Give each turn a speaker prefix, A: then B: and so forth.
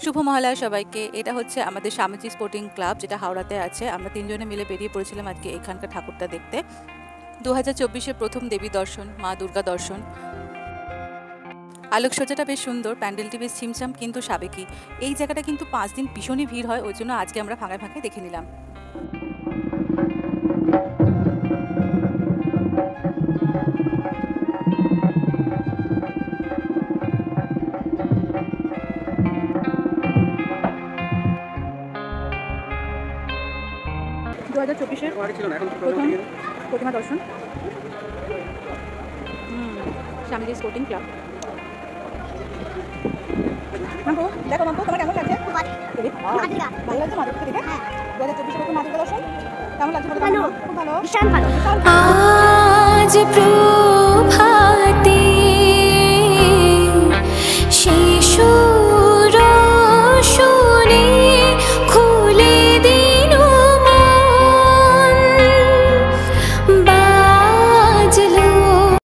A: শুভ মহালয়া সবাইকে। এটা হচ্ছে আমাদের স্বামীজি স্পোর্টিং ক্লাব, যেটা হাওড়াতে আছে। আমরা তিনজনে মিলে বেরিয়ে পড়েছিলাম আজকে এখানকার ঠাকুরটা দেখতে। 2024-এর প্রথম দেবী দর্শন, মা দুর্গা দর্শন। আলোকসজ্জাটা বেশ সুন্দর, প্যান্ডেলটি বেশ ছিমছাম কিন্তু সাবেকি। এই জায়গাটা কিন্তু 5 দিন ভীষণই ভিড় হয়, ওই জন্য আজকে আমরা ফাঁকে ফাঁকে দেখে নিলাম। প্রথম প্রতিমা দর্শন, স্বামীজি স্পোর্টিং ক্লাব। মাম্পু দেখো, মাম্পু তোমার কেমন লাগছে? ভালো লাগছে মা দুর্গাকে দেখে? 2024-এর প্রথম মা দুর্গা দর্শন কেমন লাগছে? খুব ভালো, ভীষণ ভালো।